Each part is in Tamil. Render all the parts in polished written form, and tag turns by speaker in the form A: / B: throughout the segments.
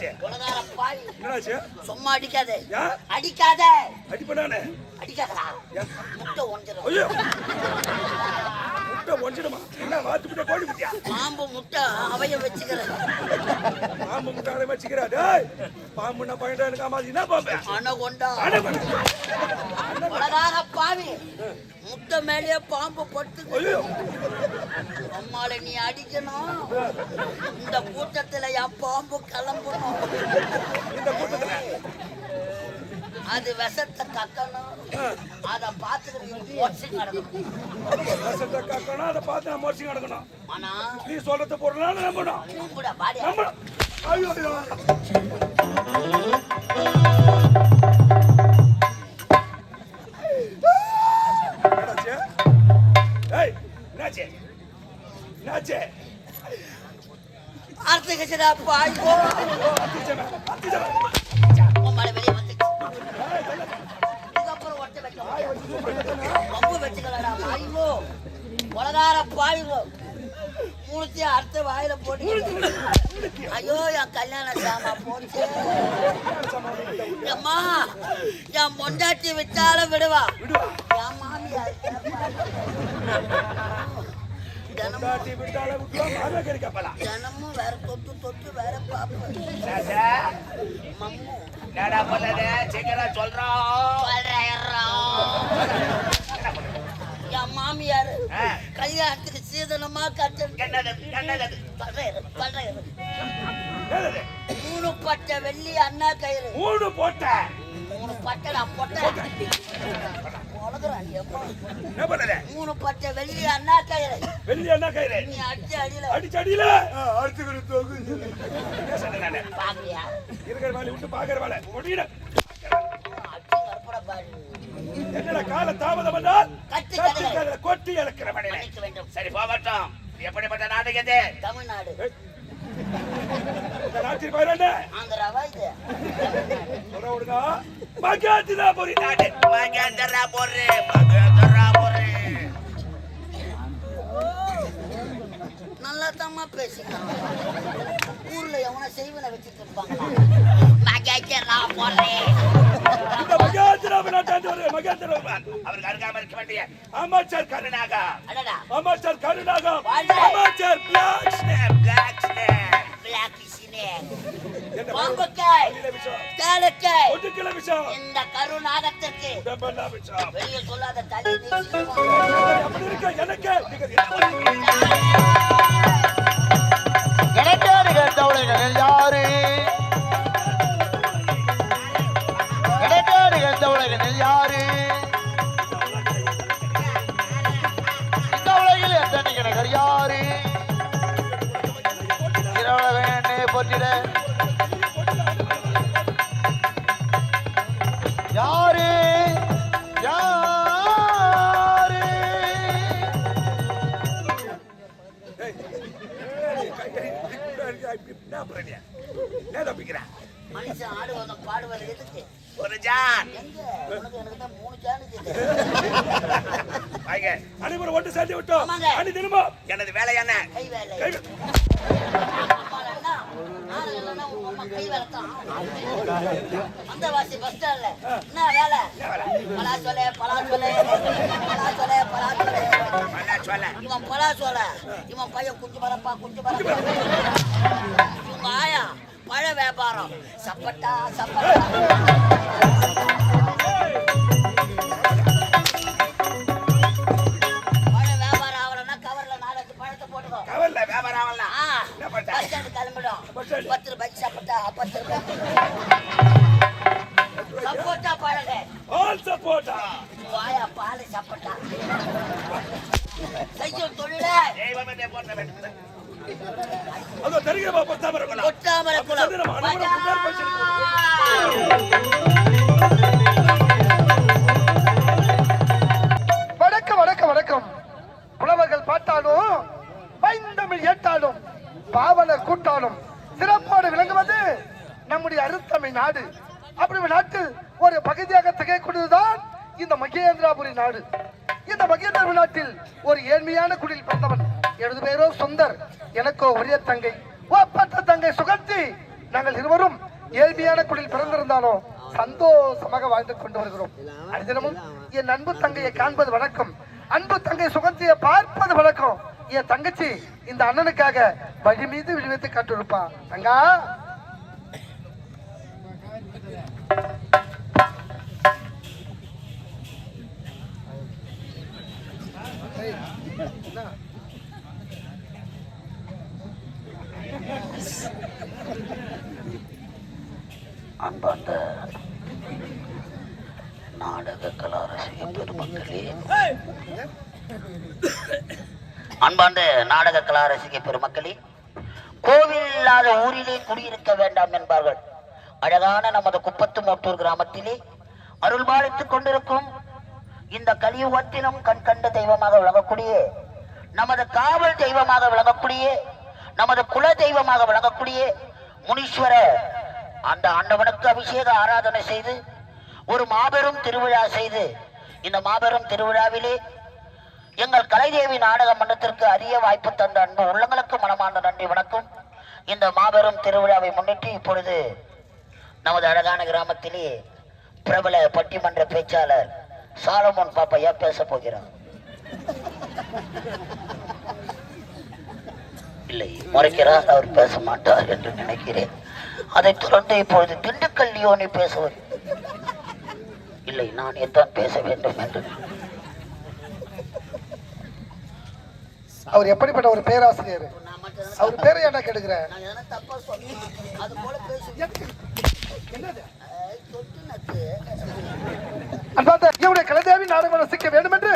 A: என்னாச்சு?
B: உலகார பாவி.
A: என்னாச்சு?
B: சும்மா அடிக்காதே.
A: யா?
B: அடிக்காதே.
A: அடிப்படானே.
B: அடிக்காதடா. முட்டை ஒஞ்சிரும்.
A: ஐயோ. முட்டை ஒஞ்சிடுமா? என்ன வாத்து முட்டை கோழி முட்டையா?
B: பாம்பு முட்டை அவைய வச்சுக்கிறேன்.
A: பாம்பு முட்டை அவைய வச்சுக்கிறா. டேய். பாம்புன்னா பயண்டா எனக்கு ஆமாது. என்ன பாம்பு?
B: அனகொண்டா. உலகார பாவி. முட்டை மேலேயே பாம்பு படுத்து.
A: ஐயோ.
B: அம்மாளை நீ அடிக்கணும். இந்த கூட்டத்துல என் பாம்பு கிளம்பணும்.
A: இந்த கூட்டத்துல
B: அது விஷத்தை கக்கணும். அதை பார்த்துக்கிட்டு மோட்சி நடக்கணும்.
A: விஷத்தை கக்கணும். அதை பார்த்து நான் மோட்சி நடக்கணும்.
B: ஆனா
A: நீ சொல்றது பொருளான நம்பணும்.
B: நம்புடா பாடி.
A: நம்பணும். ஐயோ ஐயோ. என்னாச்சு? ஏய், என்னாச்சு? என்னாச்சு?
B: அர்த்த கச்சடா பாய்கோ.
A: அத்திச்சமே, அத்திச்சமே.
B: உம்மால வெளியே வந்துச்சு. இதுக்கப்புறம் ஒட்ட வைக்க ரொம்ப வச்சுக்கலடா பாய்கோ. உலகார பாய்கோ. மூணுத்தையும் அர்த்த வாயில போட்டு. ஐயோ என் கல்யாண சாமா போச்சு. அம்மா என் பொண்டாட்டி விட்டாலும் விடுவா. என் மாமியார் தினமும் வேற தொட்டு தொட்டு வேற பாப்பேன். என் மாமியார் கல்யாணத்துக்கு சீதனமா கட்டது. 3 பட்டை வெள்ளி அண்ணா கயிறு.
A: 3 போட்ட
B: 3 பட்டை நான் போட்டேன். 3 பட்டை வெள்ளி அண்ணா கயிறு.
A: வெள்ளி அண்ணா கயிறு.
B: நீ அடிச்ச அடியில
A: அடிச்ச அடியில அடிச்சுக்கிட்டு தோகு. என்ன சொன்னேன் நானு?
B: பாக்குறியா?
A: இருக்கிற வேலை விட்டு பாக்குற வேலை ஒடிட.
B: அடிச்சு கற்பட பாரு.
A: என்னடா கால தாமதம் பண்ணால்
B: கட்டி
A: கொட்டி இழக்கிற மணில.
B: சரி
A: போகட்டும். எப்படிப்பட்ட நாடு இது?
B: தமிழ்நாடு.
A: இந்த நாட்டில் பேர் என்ன?
B: ஆந்திராவா இது?
A: சொல்ல விடுங்க. மகேந்திரபுரி நாடு.
B: மகேந்திரபுரி. நல்லா தாமா பேசிக்கலாம். ஊர்ல எவனா செய்வனை வச்சுட்டு இருப்பாங்களா? மகேந்திரபுரி.
A: இந்த மகேந்திரபுரி நாட்டாண்டு ஒரு மகேந்திரபுரி. அவருக்கு அருகாமல் இருக்க வேண்டிய அமைச்சர் கருணாகா.
B: அடடா.
A: அமைச்சர் கருணாகா. அமைச்சர் பிளாக் ஸ்னேப்.
B: பாம்புக்காய், தேளுக்காய்,
A: ஒட்டுக்கில விஷம்.
B: இந்த கருநாகத்திற்கு
A: டபுளா விஷம்.
B: வெளியே சொல்லாத தள்ளி
A: அப்படி இருக்க எனக்கு
C: யாரு யாரு இந்த உலகில் எத்தனை கிணக்கர் யாரு இரவழகனே போற்றிட யாரு யாரு
B: மனுஷன் ஆடுவதும் பாடுவது எதுக்கு?
A: ஒரு ஜான்
B: எனக்கு தான் 3 ஜான்
A: அனைவரும் ஒன்று சேர்ந்து விட்டோம். அணி திரும்ப எனது வேலை என்ன?
B: கை வேலை. கை வேலை தான். அந்த வாசி பஸ் ஸ்டாண்ட்ல என்ன வேலை? பலாச்சோலை பலாச்சோலை பலாச்சோலை பலாச்சோலை. இவன் பலாச்சோலை, இவன் பையன் குஞ்சு பரப்பா குஞ்சு பரப்பா. இவங்க ஆயா பழ வியாபாரம். சப்பட்டா சப்பட்டா. பழ வியாபாரம் ஆகலன்னா கவர்ல 4 பழத்தை போட்டுக்கோ.
A: கவர்ல வியாபாரம் ஆகல.
B: Bus stand கிளம்பிடும். 10 ரூபாய்க்கு சப்பட்டா 10 ரூபாய். சப்போட்டா பழங்க.
A: ஆல் சப்போட்டா.
B: வாயா பால் சப்பட்டா. செய்யும் தொழில
A: தெய்வமே போட்ட வேண்டும். அதோ தெரிகிற பாப்பா தாமரகுலம்.
B: ஒட்டாமரகுலம்.
C: வணக்கம் வணக்கம் வணக்கம். புலவர்கள் பாட்டாலும் பைந்தமிழ் ஏட்டாலும் பாவலர் கூட்டாலும் சிறப்பாடு விளங்குவது நம்முடைய அருந்தமிழ் நாடு. அப்படி நாட்டில் ஒரு பகுதியாக திகழக்கூடியதுதான் இந்த மகேந்திரபுரி நாடு. இந்த மகேந்திரபுரி நாட்டில் ஒரு ஏழ்மையான குடியில் பிறந்தவன். எனது பேரோ சுந்தர். எனக்கோ ஒரே தங்கை, ஒப்பற்ற தங்கை சுகந்தி. நாங்கள் இருவரும் ஏழ்மையான குடியில் பிறந்திருந்தாலும் சந்தோஷமாக வாழ்ந்து கொண்டு வருகிறோம். அனுதினமும் என் அன்பு தங்கையை காண்பது வழக்கம், அன்பு தங்கை சுகந்தியை பார்ப்பது வழக்கம். என் தங்கச்சி இந்த அண்ணனுக்காக வழி மீது விழிவைத்து காட்டிருப்பான். தங்கா
B: அன்பார்ந்த நாடக கலா ரசிக பெருமக்களே, அன்பார்ந்த நாடக கலா ரசிக பெருமக்களே, கோவில் இல்லாத ஊரிலே குடியிருக்க வேண்டாம் என்பார்கள். அழகான நமது குப்பத்து மோட்டூர் கிராமத்திலே அருள் பாலித்துக் கொண்டிருக்கும் இந்த கலியுகத்திலும் கண் கண்ட தெய்வமாக விளங்கக்கூடிய, நமது காவல் தெய்வமாக விளங்கக்கூடிய, நமது குல தெய்வமாக விளங்கக்கூடிய முனீஸ்வர அந்த ஆண்டவனுக்கு அபிஷேக ஆராதனை செய்து ஒரு மாபெரும் திருவிழா செய்து, இந்த மாபெரும் திருவிழாவிலே எங்கள் கலைதேவி நாடக மன்றத்திற்கு அரிய வாய்ப்பு தந்த அன்பு உள்ளங்களுக்கு மனமார்ந்த நன்றி வணக்கம். இந்த மாபெரும் திருவிழாவை முன்னிட்டு இப்பொழுது நமது அழகான கிராமத்திலே பிரபல பட்டிமன்ற பேச்சாளர் சாலமோன் பாப்பையா பேச போகிறார். இல்லை, முறைக்கிறார், அவர் பேச மாட்டார் என்று நினைக்கிறேன். அதைத் தொடர்ந்து இப்பொழுது திண்டுக்கல் லியோனி பேசுவது. இல்லை, நான் எத்தான் பேச வேண்டும் என்று.
C: அவர் எப்படிப்பட்ட ஒரு பேராசிரியர்? அவர் பேரை என்ன கேட்கிற? இவருடைய கலைதேவி நாடகம் ரசிக்க வேண்டும் என்று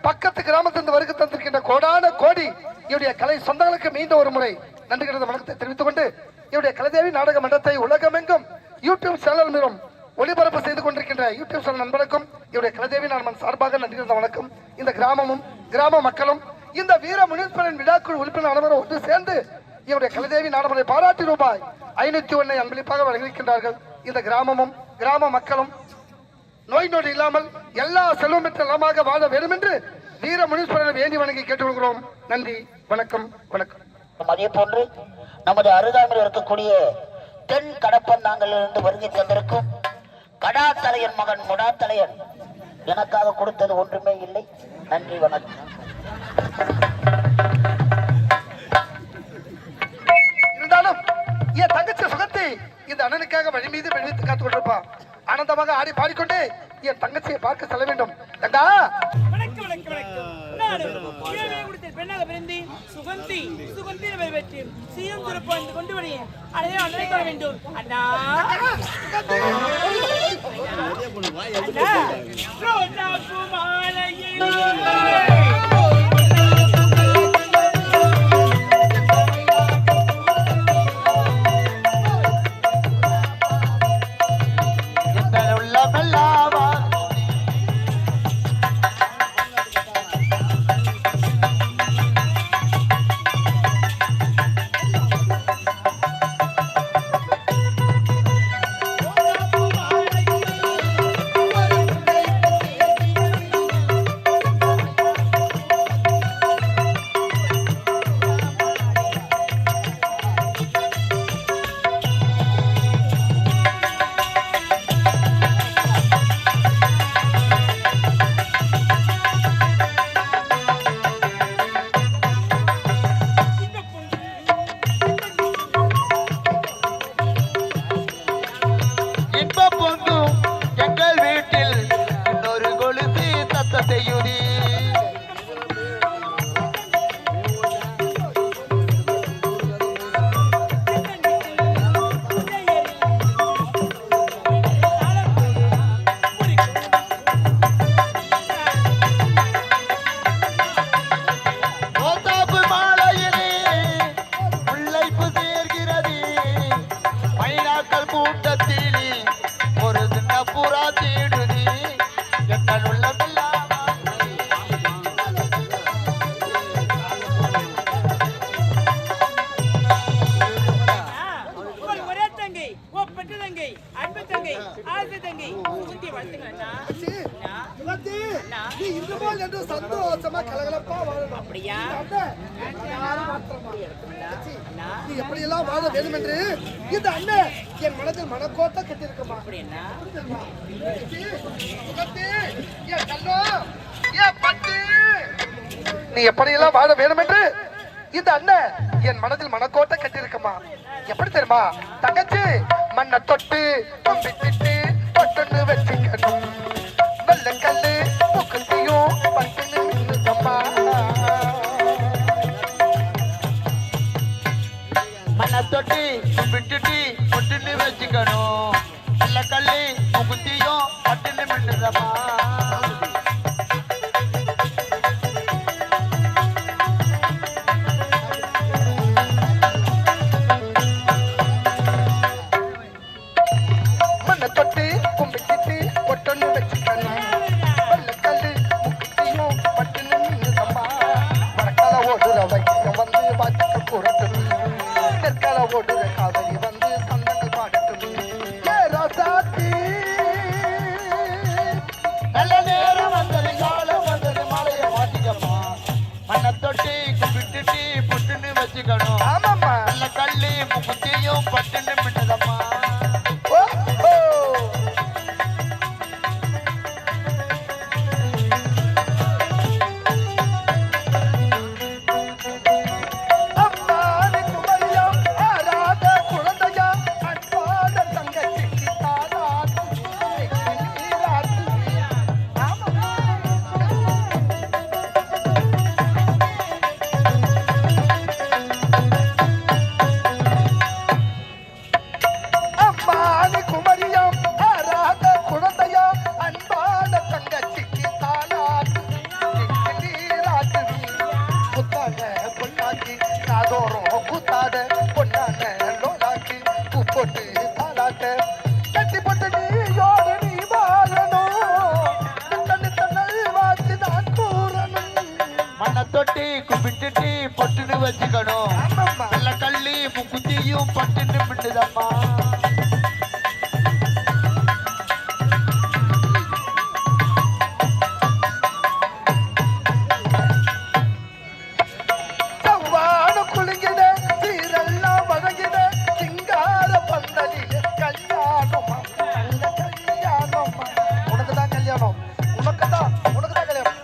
C: பக்கத்து கிராமத்திலிருந்து வருகை தந்திருக்கின்ற கோடான கோடி இவருடைய கலை சொந்தங்களுக்கு மீண்டும் ஒரு முறை நன்றி கலந்த வணக்கத்தை தெரிவித்துக் கொண்டு, இவருடைய கலைதேவி நாடக மன்றத்தை உலகமெங்கும் யூடியூப் சேனல் மூலம் ஒளிபரப்பு செய்து கொண்டிருக்கின்ற யூடியூப் சேனல் நண்பர்களுக்கும் இவருடைய கலைதேவி நாடகம் சார்பாக நன்றி கலந்த வணக்கம். இந்த கிராமமும் கிராம மக்களும் இந்த வீர முனீஸ்வரன் விழாக்குழு உறுப்பினர் அனைவரும் ஒன்று சேர்ந்து இவருடைய கலைதேவி நாடகத்தை பாராட்டி ரூபாய் 501 அன்பளிப்பாக வழங்கியிருக்கின்றார்கள். இந்த கிராமமும் கிராம மக்களும் நோய் நொடி இல்லாமல் எல்லா செல்வம் பெற்ற நலமாக வாழ வேண்டும் என்று வீர முனீஸ்வரனை வேண்டி வணங்கி கேட்டுக்கொள்கிறோம். நன்றி, வணக்கம், வணக்கம்.
B: அதே போன்று நமது அருகாமையில் இருக்கக்கூடிய தென் கடப்பந்தாங்கிலிருந்து வருகை தந்திருக்கும் கடாத்தலையன் மகன் முடாத்தலையன் எனக்காக கொடுத்தது ஒன்றுமே இல்லை. நன்றி, வணக்கம்.
C: இருந்தாலும் என் தங்கச்சி சுகத்தை இந்த அண்ணனுக்காக வழி மீது வெளிவித்து காத்துக் கொண்டிருப்பான். ஆனந்தமாக ஆடி பாடிக்கொண்டே என் தங்கச்சியை பார்க்க செல்ல வேண்டும். தங்கா
D: வணக்கம் வணக்கம் வணக்கம். நானும் இளமை கொடுத்த பெண்ணாக பிறந்து சுகந்தி சுகந்தி வெற்றி சீரம் துறப்பு கொண்டு வரேன். அதையே அண்ணனை தர வேண்டும். அண்ணா அண்ணா
C: எப்படி எல்லாம் வாழ வேண்டும் என்று இந்த அண்ணன் என் மனதில் மனக்கோட்டை கட்டியிருக்கமா. நீ எப்படியெல்லாம் வாழ வேண்டும் என்று இந்த அண்ணன் என் மனதில் மனக்கோட்டை கட்டியிருக்கமா. எப்படி தெரியுமா தங்கச்சி, மண்ணை தொட்டு கும்பிட்டு பொட்டுன்னு வச்சுக்கணும், வெள்ள கல்லு முக்குத்தியும் பட்டுன்னு நின்னுதம்மா.
E: மண்ணை தொட்டி விட்டுட்டு பொட்டுன்னு வச்சுக்கணும், நல்ல கல்லி முகுத்தியும் பட்டுன்னு மின்னுதம்மா.
C: மண்ணை தொட்டு கும்பிட்டு பொட்டுன்னு வச்சுக்கணும், வெள்ள கல்லு முக்குத்தியும் பட்டுன்னு நின்னுதம்மா. வடக்கால ஓடுற வைக்கம் வந்து வாசிக்க கூறட்டும், தெற்கால ஓடுற காதலி வந்து சந்தங்கள் பாடட்டும். ஏ ராசாத்தி,
E: நல்ல நேரம் வந்தது, காலம் வந்தது, மழைய மாட்டிக்கம்மா. மண்ணை தொட்டி விட்டுட்டு பொட்டுன்னு வச்சுக்கணும்,
C: ஆமாம்மா.
E: நல்ல கல்லி முகுத்தியும் பட்டுன்னு மின்னுதம்மா.
C: ஓ, ஓ. அம்மாடி குமரியம் ஆராத குழந்தையா, அன்பான தங்கச்சிக்கு தாராட்டு நீராட்டு. ஆமாம்மா. அம்மாடி குமரியம் ஆராத குழந்தையா, அன்பான தங்கச்சிக்கு தாராட்டு நீராட்டு. புத்தான பொன்னாக்கி காதோரம் கூத்தாட, பொன்னான லோலாக்கி பூ போட்டு தாளாட்ட, கட்டி போட்டு நீயோடு நீ வாழணும், தன்னு தன்னல் வாசி நான் கூறணும்.
E: மண்ணை தொட்டி விட்டுட்டு பொட்டுன்னு வச்சுக்கணும்,
C: ஆமாம்மா.
E: நல்ல கல்லி முகுத்தியும் பட்டுன்னு மின்னுதம்மா.
C: சவ்வான குலுங்கிட சீரெல்லாம் வழங்கிட, சிங்கார பந்தலில் கல்யாணமா, நல்ல கல்யாணமா. உனக்குதான் கல்யாணம், உனக்குதான் கல்யாணம்.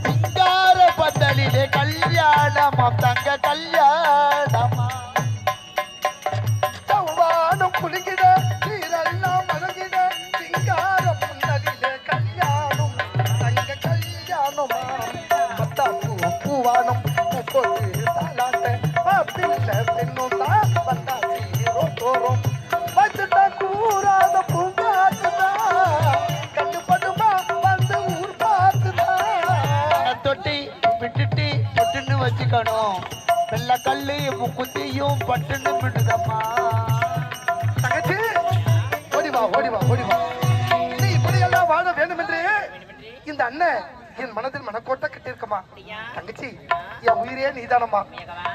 E: சிங்கார பந்தலிலே கல்யாணமாம், தங்க கல்யாணமா.
C: சவ்வானம் குலுங்கிட சீரெல்லாம் வழங்கிட, சிங்கார பந்தலில் கல்யாணம், தங்க கல்யாணமா. பத்தாப்பு பூவானம் பூ போட்டு தாளாட்ட, பிள்ளை பெண்ணும் தான் வந்தா சீரோட்டோரும், வச்சுட்டா கூறாத பூங்காத்துதான், கண்டுபடுமா வந்து ஊர் பார்த்துதான்.
E: மண்ணை தொட்டி விட்டுட்டு பொட்டுன்னு வச்சுக்கணும், வெள்ள கல்லு முக்குத்தியும் பட்டுன்னு மின்னுதம்மா.
C: தங்கச்சி, ஓடிவா ஓடிவா ஓடிவா. நீ இப்படியெல்லாம் வாழ வேண்டும் என்று இந்த அண்ணன் என் மனதில் மனக்கோட்டை கட்டியிருக்கமா. தங்கச்சி, என் உயிரே நீதானம்மா.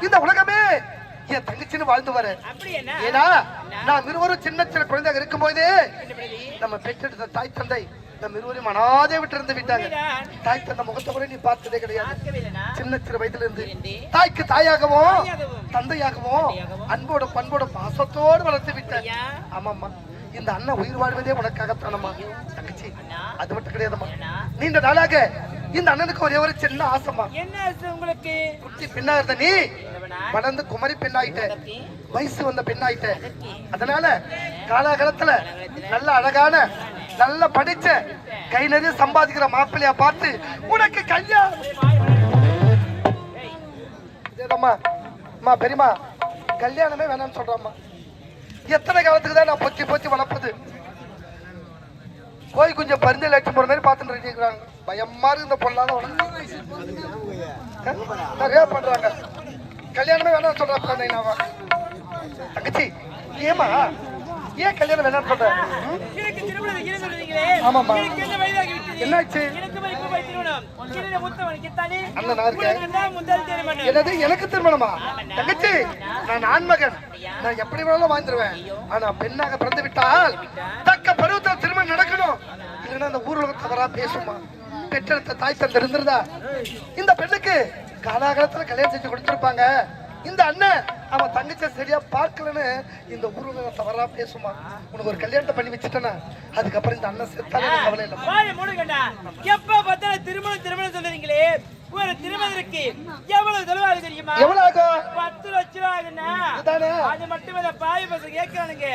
C: இந்த உலகமே என் தங்கச்சின்னு வாழ்ந்து வர.
D: அப்படி என்ன
C: ஏன்னா நாம் இருவரும் சின்ன சின்ன குழந்தைங்க இருக்கும் போதே நம்ம பெற்றெடுத்த தாய் தந்தை நம்ம இருவரையும் அனாதை விட்டு இருந்து விட்டாங்க. தாய் தந்தை முகத்தை கூட நீ பார்த்ததே கிடையாது. சின்ன சிறு வயதுல இருந்து தாய்க்கு தாயாகவும் தந்தையாகவும் அன்போட பண்போட பாசத்தோடு வளர்த்து விட்டேன். ஆமாம்மா, இந்த அண்ணன் உயிர் வாழ்வதே உனக்காகத்தானம்மா. தங்கச்சி, அது மட்டும் கிடையாதும்மா. நீண்ட நாளாக இந்த அண்ணனுக்கு ஒரே ஒரு சின்ன ஆசைமா.
D: என்ன ஆசை உங்களுக்கு?
C: குட்டி பெண்ணா இருந்த நீ வளர்ந்து குமரி பெண்ணாயிட்ட, வயசு வந்த பெண்ணாயிட்ட. அதனால காலகாலத்துல நல்ல அழகான நல்ல படிச்ச கை நிறைய சம்பாதிக்கிற மாப்பிள்ளையா பார்த்து உனக்கு கல்யாணம். அம்மா பெரியமா கல்யாணமே வேணாம்னு சொல்றம்மா. எத்தனை காலத்துக்கு தான் நான் பொச்சி பொச்சி வளர்ப்பது? கோய் கொஞ்சம் பரிந்து லட்சம் போற மாதிரி பார்த்துட்டு இருக்கிறாங்க. பயமா இருக்கு இந்த பொண்ணாத நிறைய பண்றாங்க. கல்யாணமே வேணாம் சொல்றாங்க. தங்கச்சி, ஏமா ஏன் கல்யாணம் வேணாம் சொல்ற?
D: எனக்கு திருமணம் சொல்றீங்களே.
C: ஆமாம்மா.
D: எனக்கு என்ன வயதாகி விட்டது?
C: என்னாச்சு?
D: எனக்கு இப்போ திருமணம். கிணறு முத்தவனுக்கு தானே
C: அண்ணன் நான் இருக்கேன்.
D: நான் முதல் திருமணம்.
C: என்னது எனக்கு திருமணமா? தங்கச்சி, நான் ஆண்மகன், நான் எப்படி வேணாலும் வாழ்ந்துருவேன். ஆனா பெண்ணாக பிறந்து விட்டால் தக்க பருவத்தில் திருமணம் நடக்கணும். இல்லைன்னா அந்த ஊர்ல தவறா பேசுமா. பெற்றெடுத்த தாய் தந்தை இருந்திருந்தா இந்த பெண்ணுக்கு காலாகாலத்துல கல்யாணம் செஞ்சு கொடுத்திருப்பாங்க. இந்த அண்ணன் அவன் தங்கச்சியை சரியா பார்க்கலன்னு இந்த ஊர்ல தவறா பேசுமா. உனக்கு ஒரு கல்யாணத்தை பண்ணி வச்சுட்டேன்னா அதுக்கப்புறம் இந்த அண்ணன் செத்தாலே எனக்கு கவலை இல்லை.
D: வாயை மூடுங்கடா. எப்ப பார்த்தாலும் திருமணம் திருமணம் சொல்றீங்களே, ஒரு திருமணத்திற்கு எவ்வளவு செலவாகுது தெரியுமா?
C: எவ்வளவு ஆகும்?
D: 10 லட்சம் ரூபாய் ஆகுதுண்ணா.
C: இதுதானே?
D: அது மட்டும் இல்ல, பாய் பசங்க கேட்கறானுங்க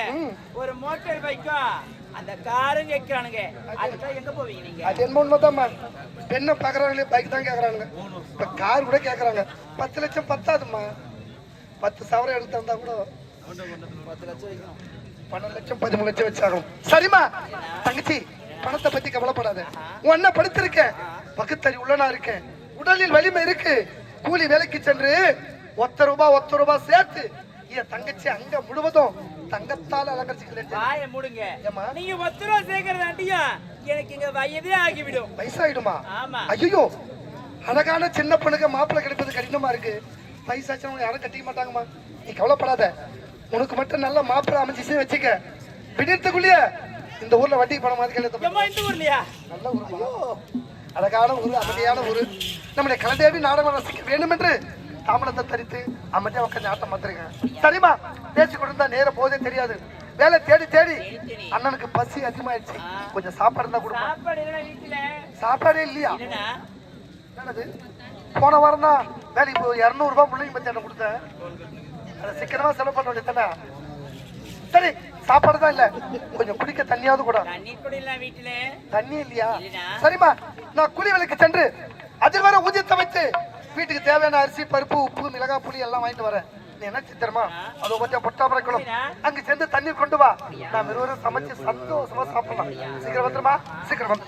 D: ஒரு மோட்டார் பைக்கும் அந்த காரும் கேட்கறானுங்க. அதுக்கு எங்க போவீங்க நீங்க?
C: அது என்ன உண்மைதாம்மா, பெண்ணை பாக்குறாங்களே பைக் தான் கேக்குறாங்க, இப்ப கார் கூட கேக்குறாங்க. 10 லட்சம் பத்தாதுமா, 10 சவரம் எடுத்து தந்தா கூட 10 லட்சம் வைக்கணும், 12 லட்சம் 13 லட்சம் வச்சாகும். சரிம்மா தங்கச்சி, பணத்தை பத்தி கவலைப்படாத. உன் அண்ணன் படுத்திருக்கேன், பகுத்தறி உள்ளனா இருக்கேன், உடலில் வலிமை இருக்கு. கூலி வேலைக்கு சென்று ஒத்த ரூபாய் சேர்த்து என் தங்கச்சி அங்க முழுவதும் தங்கத்தால் அலங்கரிச்சுக்கிறேன்.
D: வாயை மூடுங்க. நீங்க 10 ரூபாய் சேர்க்கறதாண்டியா எனக்கு இங்க வயதே ஆகிவிடும்.
C: வயசாயிடுமா?
D: ஆமா.
C: ஐயோ, அழகான சின்ன பொண்ணுக்கு மாப்பிள்ளை கிடைப்பது கடினமா இருக்கு. வயசாச்சவங்க யாரும் கட்டிக்க மாட்டாங்கம்மா. நீ கவலைப்படாத, உனக்கு மட்டும் நல்ல மாப்பிள்ளை அமைச்சு வச்சுக்க. விடியத்துக்குள்ளேயே இந்த ஊர்ல வட்டி பணம் மாதிரி
D: இந்த ஊர்லயா?
C: நல்ல ஊருமா, அழகான ஊரு, அமைதியான ஊரு. நம்முடைய கலந்தேவி நாடகம் ரசிக்க வேண்டும் என்று தாமரத்தை தரித்து அமைதியா உட்காந்து ஆட்டம் பார்த்துருக்கேன். சரிம்மா, பேசி கொடுத்தா நேரம் போதே தெரியாது. வேலை தேடி தேடி அண்ணனுக்கு பசி அதிகமாயிடுச்சு, கொஞ்சம் சாப்பாடு இருந்தா கொடுமா. சாப்பாடே இல்லையா? என்னது, போன வாரம் தான் வேலைக்கு 200 ரூபாய் பிள்ளைங்க பத்தி என்ன கொடுத்தேன், அதை சிக்கனமா செலவு பண்ண வேண்டியதானே. சரி, சாப்பாடு தான் இல்ல, கொஞ்சம் குடிக்க தண்ணியாவது கூட. தண்ணி இல்லையா? சரிம்மா, நான் கூலி வேலைக்கு சென்று அதில் வர ஊதியத்தை வச்சு வீட்டுக்கு தேவையான அரிசி பருப்பு உப்பு மிளகாய் புளி எல்லாம் வாங்கிட்டு வரேன். நீ என்ன சித்திரமா அதை கொஞ்சம் பொட்டாமரைக்கணும், அங்க சேர்ந்து தண்ணி கொண்டு வா, நான் இருவரும் சமைச்சு சந்தோஷமா சாப்பிடலாம். சீக்கிரம் வந்துருமா, சீக்கிரம் வந்து.